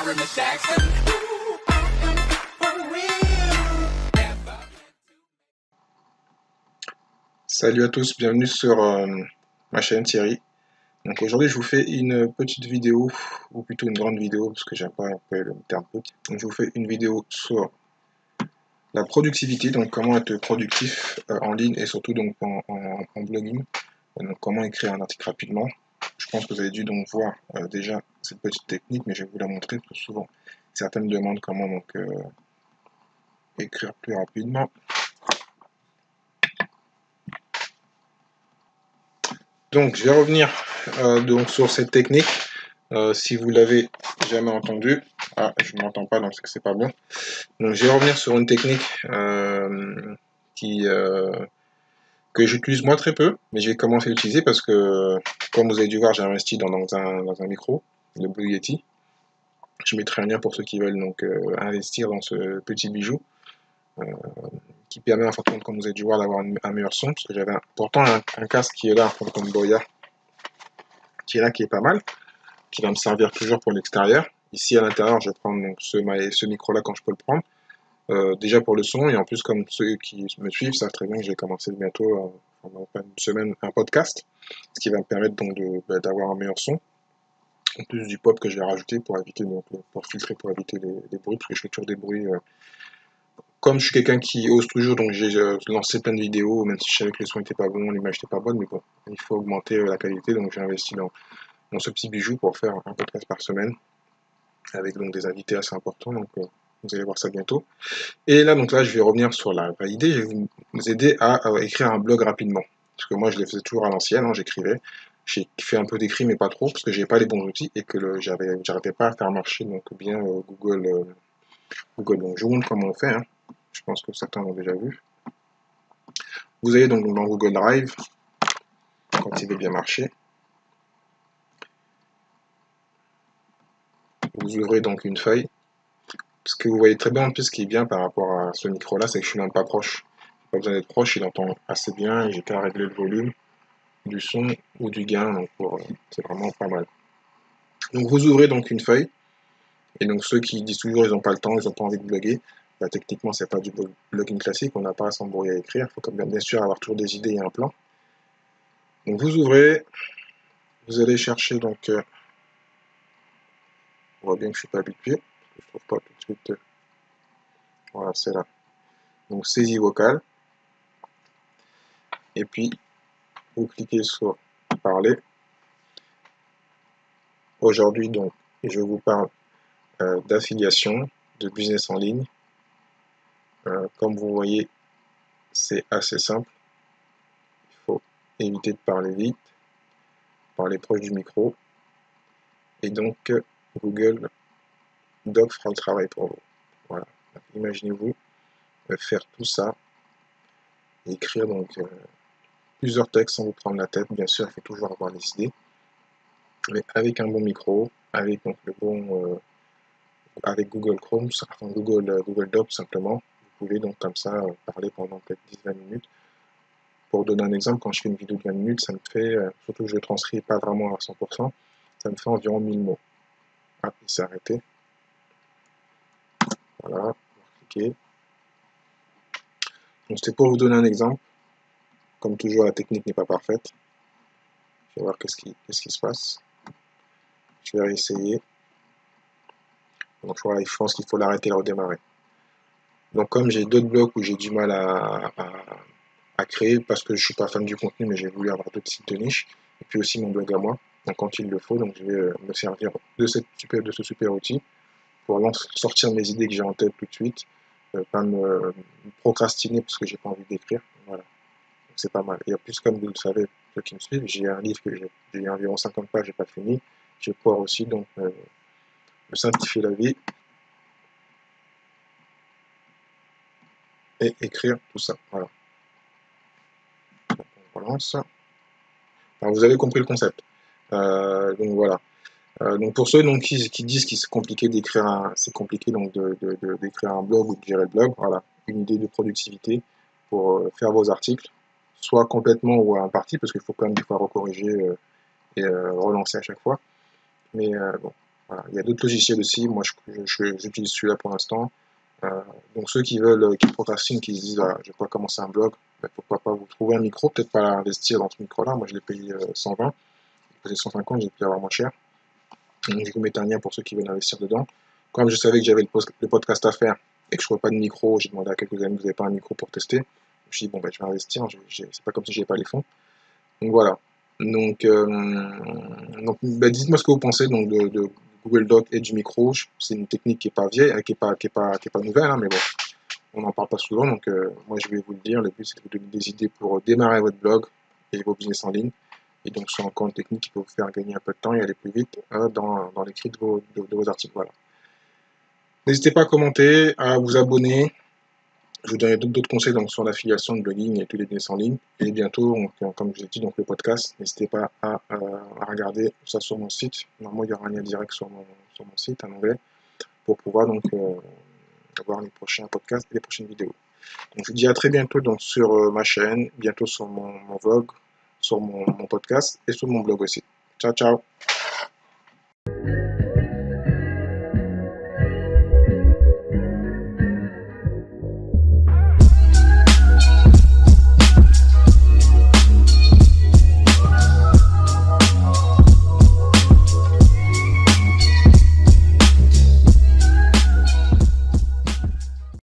Byron and Jackson. Salut à tous, bienvenue sur ma chaîne Thierry. Donc aujourd'hui je vous fais une petite vidéo, ou plutôt une grande vidéo, parce que j'aime pas employer le terme petit. Donc je vous fais une vidéo sur la productivité, donc comment être productif en ligne et surtout donc en blogging. Donc comment écrire un article rapidement. Je pense que vous avez dû donc voir déjà cette petite technique, mais je vais vous la montrer parce que souvent certaines me demandent comment donc écrire plus rapidement. Donc je vais revenir donc sur cette technique. Si vous l'avez jamais entendu, je ne m'entends pas donc c'est pas bon. Donc je vais revenir sur une technique que j'utilise moi très peu, mais j'ai commencé à l'utiliser parce que, comme vous avez dû voir, j'ai investi dans un micro, le Blue Yeti. Je mettrai un lien pour ceux qui veulent donc investir dans ce petit bijou qui permet en fin de compte, comme vous avez dû voir, d'avoir un meilleur son, parce que j'avais pourtant un casque qui est là, en fin de compte Boya, qui est là, qui est pas mal, qui va me servir toujours pour l'extérieur. Ici à l'intérieur, je vais prendre donc ce micro-là quand je peux le prendre. Déjà pour le son, et en plus comme ceux qui me suivent savent très bien que j'ai commencé bientôt, pendant une semaine, un podcast, ce qui va me permettre donc d'avoir un meilleur son, en plus du pop que je vais rajouter pour éviter donc, pour filtrer, pour éviter les bruits, parce que je fais toujours des bruits. Comme je suis quelqu'un qui ose toujours, donc j'ai lancé plein de vidéos, même si je savais que le son n'était pas bon, l'image n'était pas bonne, mais bon, il faut augmenter la qualité, donc j'ai investi dans ce petit bijou pour faire un podcast par semaine, avec donc des invités assez importants, donc vous allez voir ça bientôt. Et là, donc là, je vais revenir sur la vraie idée, je vais vous aider à écrire un blog rapidement. Parce que moi, je le faisais toujours à l'ancienne, hein, j'écrivais. J'ai fait un peu d'écrit, mais pas trop, parce que j'ai pas les bons outils et que j'arrivais pas à faire marcher donc bien Google. Donc je vous montre comment on fait, hein. Je pense que certains l'ont déjà vu. Vous allez donc dans Google Drive, quand il veut bien marcher. Vous ouvrez donc une feuille. Ce que vous voyez très bien en plus, ce qui est bien par rapport à ce micro-là, c'est que je suis même pas proche. Pas besoin d'être proche, il entend assez bien et j'ai qu'à régler le volume du son ou du gain, donc c'est vraiment pas mal. Donc vous ouvrez donc une feuille, et donc ceux qui disent toujours ils n'ont pas le temps, ils n'ont pas envie de bloguer, bah, techniquement c'est pas du blogging classique, on n'a pas à s'embrouiller à écrire, il faut quand même bien sûr avoir toujours des idées et un plan. Donc vous ouvrez, vous allez chercher donc, on voit bien que je suis pas habitué, je trouve pas tout de suite, voilà c'est là. Donc saisie vocale, et puis vous cliquez sur parler. Aujourd'hui donc je vous parle d'affiliation, de business en ligne. Comme vous voyez, c'est assez simple. Il faut éviter de parler vite, parler proche du micro. Et donc, Google Doc fera le travail pour vous. Voilà. Imaginez-vous faire tout ça, et écrire donc plusieurs textes sans vous prendre la tête. Bien sûr, il faut toujours avoir des idées. Mais avec un bon micro, avec donc le bon... avec Google Chrome, enfin Google Doc simplement, vous pouvez donc comme ça parler pendant peut-être 10-20 minutes. Pour donner un exemple, quand je fais une vidéo de 20 minutes, ça me fait, surtout que je ne transcris pas vraiment à 100%, ça me fait environ 1000 mots. Ah, il s'est arrêté. Voilà, on va cliquer. Donc c'était pour vous donner un exemple. Comme toujours, la technique n'est pas parfaite. Je vais voir qu'est-ce qui se passe. Je vais réessayer. Donc voilà, je pense qu'il faut l'arrêter et le redémarrer. Donc comme j'ai d'autres blogs où j'ai du mal à créer, parce que je ne suis pas fan du contenu, mais j'ai voulu avoir d'autres sites de niche, et puis aussi mon blog à moi, donc quand il le faut, donc je vais me servir de ce super outil pour sortir mes idées que j'ai en tête tout de suite, pas me procrastiner parce que j'ai pas envie d'écrire, voilà, donc c'est pas mal. Et en plus, comme vous le savez, ceux qui me suivent, j'ai un livre que j'ai environ 50 pages, j'ai pas fini, je vais pouvoir aussi donc me simplifier la vie et écrire tout ça, voilà. Donc, on relance. Alors, vous avez compris le concept. Donc voilà. Donc pour ceux donc, qui disent que c'est compliqué d'écrire d'écrire un blog ou de gérer le blog, voilà, une idée de productivité pour faire vos articles, soit complètement ou à un partie, parce qu'il faut quand même des fois recorriger et relancer à chaque fois. Mais bon, Voilà. Il y a d'autres logiciels aussi, moi j'utilise celui-là pour l'instant. Donc ceux qui veulent, qui procrastinent, qui se disent ah, je vais pas commencer un blog, ben, pourquoi pas vous trouver un micro, peut-être pas investir dans ce micro-là, moi je l'ai payé 120, il faisait 150, j'ai pu avoir moins cher. Donc je vous mets un lien pour ceux qui veulent investir dedans. Comme je savais que j'avais le podcast à faire et que je ne trouvais pas de micro, j'ai demandé à quelques amis, vous n'avez pas un micro pour tester. Je me suis dit bon ben je vais investir, c'est pas comme si j'avais pas les fonds. Donc voilà. Donc ben, dites-moi ce que vous pensez donc, de Google Doc et du micro. C'est une technique qui n'est pas vieille, qui est pas nouvelle, hein, mais bon, on n'en parle pas souvent. Donc moi je vais vous le dire, le but c'est de vous donner des idées pour démarrer votre blog et vos business en ligne. Et donc c'est encore une technique qui peut vous faire gagner un peu de temps et aller plus vite dans l'écrit de vos articles. Voilà. N'hésitez pas à commenter, à vous abonner. Je vous donnerai d'autres conseils donc, sur l'affiliation, le blogging et tous les business en ligne. Et bientôt, donc, comme je vous ai dit, donc, le podcast, n'hésitez pas à regarder ça sur mon site. Normalement, il y aura un lien direct sur mon site en anglais pour pouvoir donc voir les prochains podcasts et les prochaines vidéos. Donc, je vous dis à très bientôt donc, sur ma chaîne, bientôt sur mon vlog, sur mon podcast et sur mon blog aussi. Ciao, ciao!